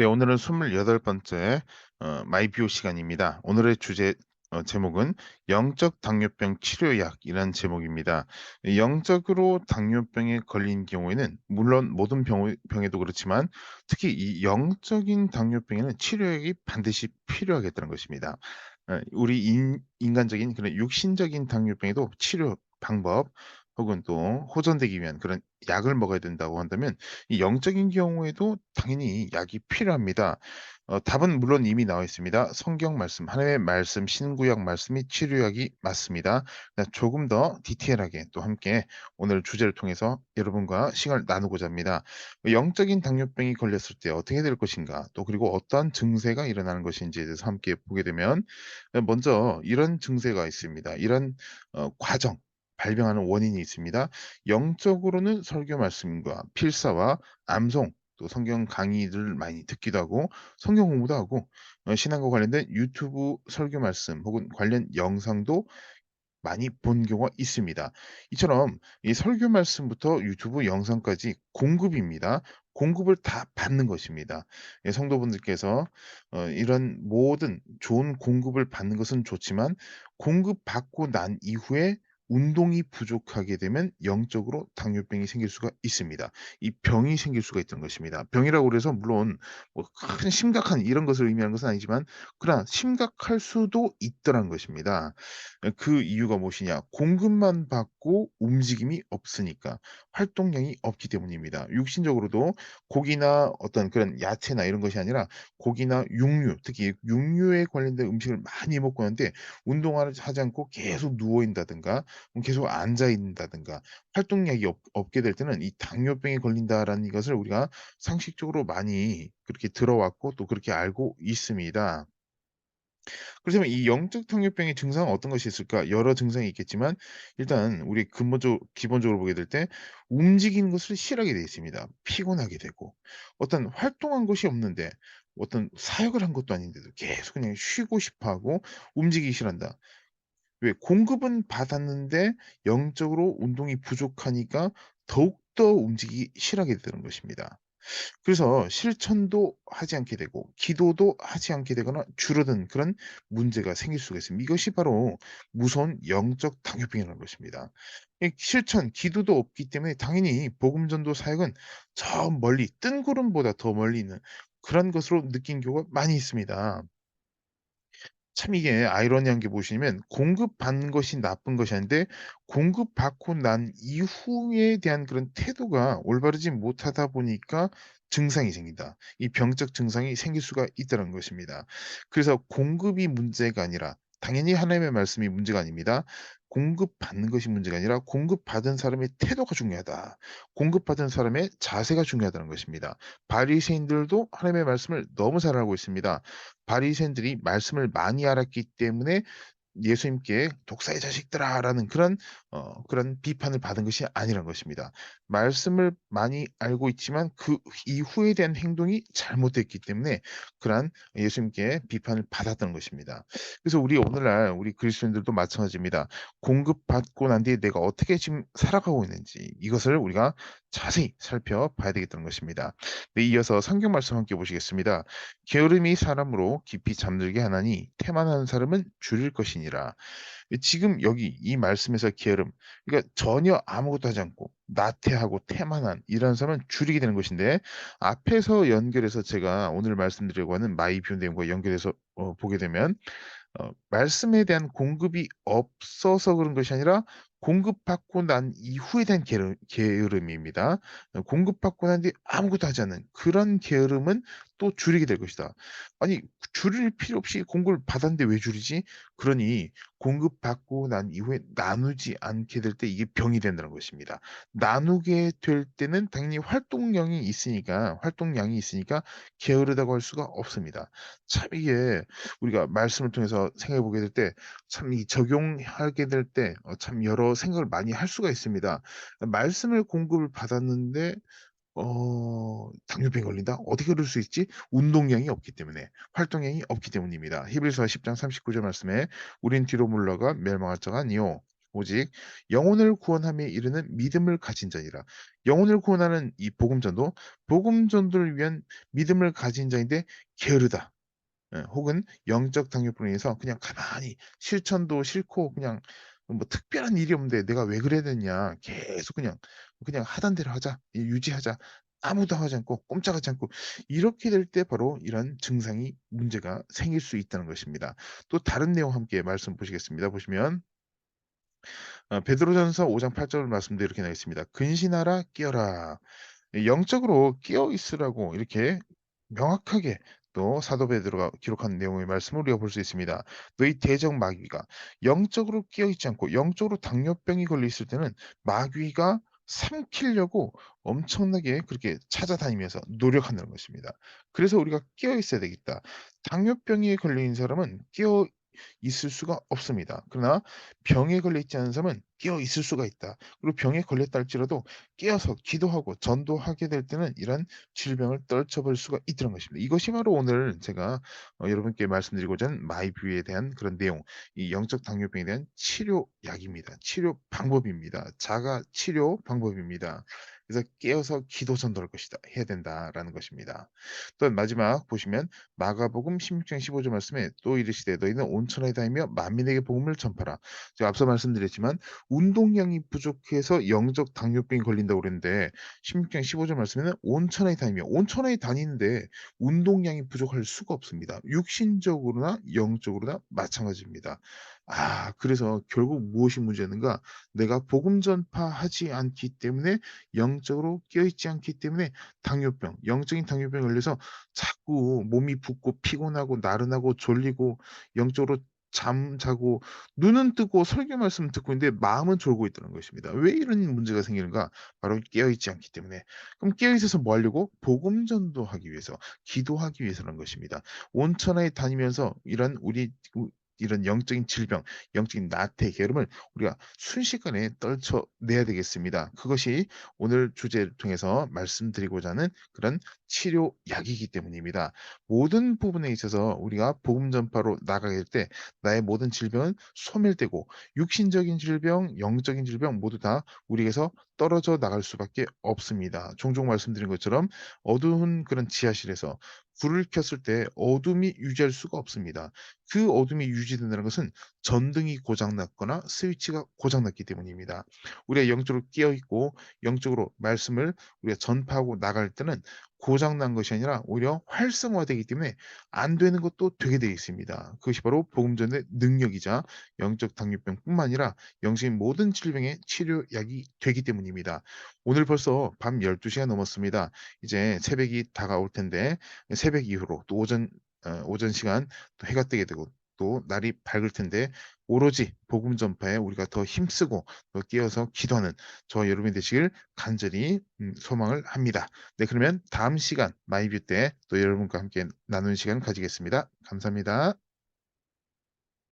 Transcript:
네, 오늘은 28번째 마이비오 시간입니다. 오늘의 주제 제목은 "영적 당뇨병 치료약"이라는 제목입니다. 이 영적으로 당뇨병에 걸린 경우에는 물론 모든 병에도 그렇지만 특히 이 영적인 당뇨병에는 치료약이 반드시 필요하겠다는 것입니다. 우리 인간적인 그런 육신적인 당뇨병에도 치료 방법 혹은 또 호전되기 위한 그런 약을 먹어야 된다고 한다면 이 영적인 경우에도 당연히 약이 필요합니다. 답은 물론 이미 나와 있습니다. 성경 말씀, 하나님의 말씀, 신구약 말씀이 치료약이 맞습니다. 조금 더 디테일하게 또 함께 오늘 주제를 통해서 여러분과 시간을 나누고자 합니다. 영적인 당뇨병이 걸렸을 때 어떻게 될 것인가, 또 그리고 어떠한 증세가 일어나는 것인지에 대해서 함께 보게 되면 먼저 이런 증세가 있습니다. 이런 과정, 발병하는 원인이 있습니다. 영적으로는 설교 말씀과 필사와 암송 또 성경 강의를 많이 듣기도 하고 성경 공부도 하고 신앙과 관련된 유튜브 설교 말씀 혹은 관련 영상도 많이 본 경우가 있습니다. 이처럼 이 설교 말씀부터 유튜브 영상까지 공급입니다. 공급을 다 받는 것입니다. 예, 성도분들께서 이런 모든 좋은 공급을 받는 것은 좋지만 공급받고 난 이후에 운동이 부족하게 되면 영적으로 당뇨병이 생길 수가 있습니다. 이 병이 생길 수가 있다는 것입니다. 병이라고 그래서 물론 뭐 큰 심각한 이런 것을 의미하는 것은 아니지만 그러나 심각할 수도 있다는 것입니다. 그 이유가 무엇이냐? 공급만 받고 움직임이 없으니까. 활동량이 없기 때문입니다. 육신적으로도 고기나 어떤 그런 야채나 이런 것이 아니라 고기나 육류, 특히 육류에 관련된 음식을 많이 먹고 하는데 운동을 하지 않고 계속 누워 있다든가 계속 앉아 있는다든가 활동량이 없게 될 때는 이 '당뇨병에 걸린다.'라는 것을 우리가 상식적으로 많이 그렇게 들어왔고 또 그렇게 알고 있습니다. 그렇다면 이 영적 당뇨병의 증상은 어떤 것이 있을까? 여러 증상이 있겠지만 일단 우리 기본적으로 보게 될 때 움직이는 것을 싫어하게 되어 있습니다. 피곤하게 되고 어떤 활동한 것이 없는데 어떤 사역을 한 것도 아닌데도 계속 그냥 쉬고 싶어 하고 움직이기 싫어한다. 왜? 공급은 받았는데 영적으로 운동이 부족하니까 더욱더 움직이기 싫어하게 되는 것입니다. 그래서 실천도 하지 않게 되고 기도도 하지 않게 되거나 줄어든 그런 문제가 생길 수가 있습니다. 이것이 바로 무서운 영적 당뇨병이라는 것입니다. 이 실천, 기도도 없기 때문에 당연히 복음 전도 사역은 저 멀리 뜬구름보다 더 멀리 있는 그런 것으로 느낀 경우가 많이 있습니다. 참 이게 아이러니한 게 무엇이냐면 공급받는 것이 나쁜 것이 아닌데 공급받고 난 이후에 대한 그런 태도가 올바르지 못하다 보니까 증상이 생긴다. 이 병적 증상이 생길 수가 있다는 것입니다. 그래서 공급이 문제가 아니라 당연히 하나님의 말씀이 문제가 아닙니다. 공급받는 것이 문제가 아니라 공급받은 사람의 태도가 중요하다. 공급받은 사람의 자세가 중요하다는 것입니다. 바리새인들도 하나님의 말씀을 너무 잘 알고 있습니다. 바리새인들이 말씀을 많이 알았기 때문에 예수님께 "독사의 자식들아"라는 그런 비판을 받은 것이 아니란 것입니다. 말씀을 많이 알고 있지만 그 이후에 대한 행동이 잘못됐기 때문에 그러한 예수님께 비판을 받았던 것입니다. 그래서 우리 오늘날 우리 그리스도인들도 마찬가지입니다. 공급받고 난 뒤에 내가 어떻게 지금 살아가고 있는지 이것을 우리가 자세히 살펴봐야 되겠다는 것입니다. 네, 이어서 성경 말씀 함께 보시겠습니다. 게으름이 사람으로 깊이 잠들게 하나니 태만한 사람은 줄일 것이니라. 지금 여기 이 말씀에서 게으름 그러니까 전혀 아무것도 하지 않고 나태하고 태만한 이런 사람은 줄이게 되는 것인데 앞에서 연결해서 제가 오늘 말씀드리려고 하는 마이비온 내용과 연결해서 보게 되면 말씀에 대한 공급이 없어서 그런 것이 아니라 공급받고 난 이후에 대한 게으름입니다. 공급받고 난 뒤에 아무것도 하지 않는 그런 게으름은 또 줄이게 될 것이다. 아니 줄일 필요 없이 공급을 받았는데 왜 줄이지? 그러니 공급받고 난 이후에 나누지 않게 될 때 이게 병이 된다는 것입니다. 나누게 될 때는 당연히 활동량이 있으니까 게으르다고 할 수가 없습니다. 참 이게 우리가 말씀을 통해서 생각해 보게 될 때 참 이 적용하게 될 때 참 여러 생각을 많이 할 수가 있습니다. 말씀을 공급을 받았는데 당뇨병에 걸린다? 어떻게 그럴 수 있지? 운동량이 없기 때문에, 활동량이 없기 때문입니다. 히브리서 10장 39절 말씀에 "우린 뒤로 물러가 멸망할 자가 아니요 오직 영혼을 구원함에 이르는 믿음을 가진 자니라. 영혼을 구원하는 이 복음전도 복음 전도를 위한 믿음을 가진 자인데 게으르다. 혹은 영적 당뇨병으로 인해서 그냥 가만히 실천도 싫고 그냥 뭐 특별한 일이 없는데 '내가 왜 그래야 되냐.' 계속 그냥 하던 대로 하자. 유지하자. 아무도 하지 않고 꼼짝하지 않고 이렇게 될 때 바로 이런 증상이 문제가 생길 수 있다는 것입니다. 또 다른 내용 함께 말씀 보시겠습니다. 보시면 베드로전서 5장 8절 말씀도 이렇게 나와 있습니다. "근신하라 깨어라." 영적으로 깨어 있으라고 이렇게 명확하게 또 사도 베드로가 기록한 내용의 말씀을 우리가 볼 수 있습니다. 너희 대적 마귀가 영적으로 깨어 있지 않고 영적으로 당뇨병이 걸려 있을 때는 마귀가 삼키려고 엄청나게 그렇게 찾아다니면서 노력한다는 것입니다. 그래서 우리가 깨어 있어야 되겠다. 당뇨병에 걸린 사람은 깨어 있을 수가 없습니다. 그러나 병에 걸려 있지 않은 사람은 깨어 있을 수가 있다. 그리고 병에 걸렸다 할지라도 깨어서 기도하고 전도하게 될 때는 이런 질병을 떨쳐버릴 수가 있다는 것입니다. 이것이 바로 오늘 제가 여러분께 말씀드리고자 하는 마이뷰에 대한 그런 내용, 이 영적 당뇨병에 대한 치료약입니다. 치료 방법입니다. 자가 치료 방법입니다. 그래서 깨어서 기도 전도할 것이다. 해야 된다라는 것입니다. 또 마지막 보시면 마가복음 16장 15절 말씀에 또 이르시되 너희는 온 천하에 다니며 만민에게 복음을 전파라. 제가 앞서 말씀드렸지만 운동량이 부족해서 영적 당뇨병이 걸린다고 그랬는데 16장 15절 말씀에는 온 천하에 다니며 온 천하에 다니는데 운동량이 부족할 수가 없습니다. 육신적으로나 영적으로나 마찬가지입니다. 그래서 결국 무엇이 문제였는가? 내가 복음 전파하지 않기 때문에 영적으로 깨어 있지 않기 때문에 당뇨병, 영적인 당뇨병에 걸려서 자꾸 몸이 붓고 피곤하고 나른하고 졸리고 영적으로 잠자고 눈은 뜨고 설교 말씀 듣고 있는데 마음은 졸고 있다는 것입니다. 왜 이런 문제가 생기는가? 바로 깨어 있지 않기 때문에. 그럼 깨어 있어서 뭐 하려고? 복음 전도하기 위해서, 기도하기 위해서라는 것입니다. 온천하에 다니면서 이런 영적인 질병, 영적인 나태, 게으름을 우리가 순식간에 떨쳐내야 되겠습니다. 그것이 오늘 주제를 통해서 말씀드리고자 하는 그런 치료약이기 때문입니다. 모든 부분에 있어서 우리가 복음 전파로 나가게 될 때 나의 모든 질병은 소멸되고 육신적인 질병, 영적인 질병 모두 다 우리에게서 떨어져 나갈 수밖에 없습니다. 종종 말씀드린 것처럼 어두운 그런 지하실에서 불을 켰을 때 어둠이 유지할 수가 없습니다. 그 어둠이 유지된다는 것은 전등이 고장 났거나 스위치가 고장 났기 때문입니다. 우리가 영적으로 깨어 있고 영적으로 말씀을 우리가 전파하고 나갈 때는 고장 난 것이 아니라 오히려 활성화되기 때문에 안 되는 것도 되게 되어 있습니다. 그것이 바로 복음 전의 능력이자 영적 당뇨병뿐만 아니라 영적인 모든 질병의 치료약이 되기 때문입니다. 오늘 벌써 밤 12시가 넘었습니다. 이제 새벽이 다가올 텐데 새벽 이후로 또 오전 시간 또 해가 뜨게 되고 또 날이 밝을 텐데 오로지 복음 전파에 우리가 더 힘쓰고 더 끼어서 기도하는 저와 여러분이 되시길 간절히 소망을 합니다. 네, 그러면 다음 시간 마이뷰 때 또 여러분과 함께 나누는 시간을 가지겠습니다. 감사합니다.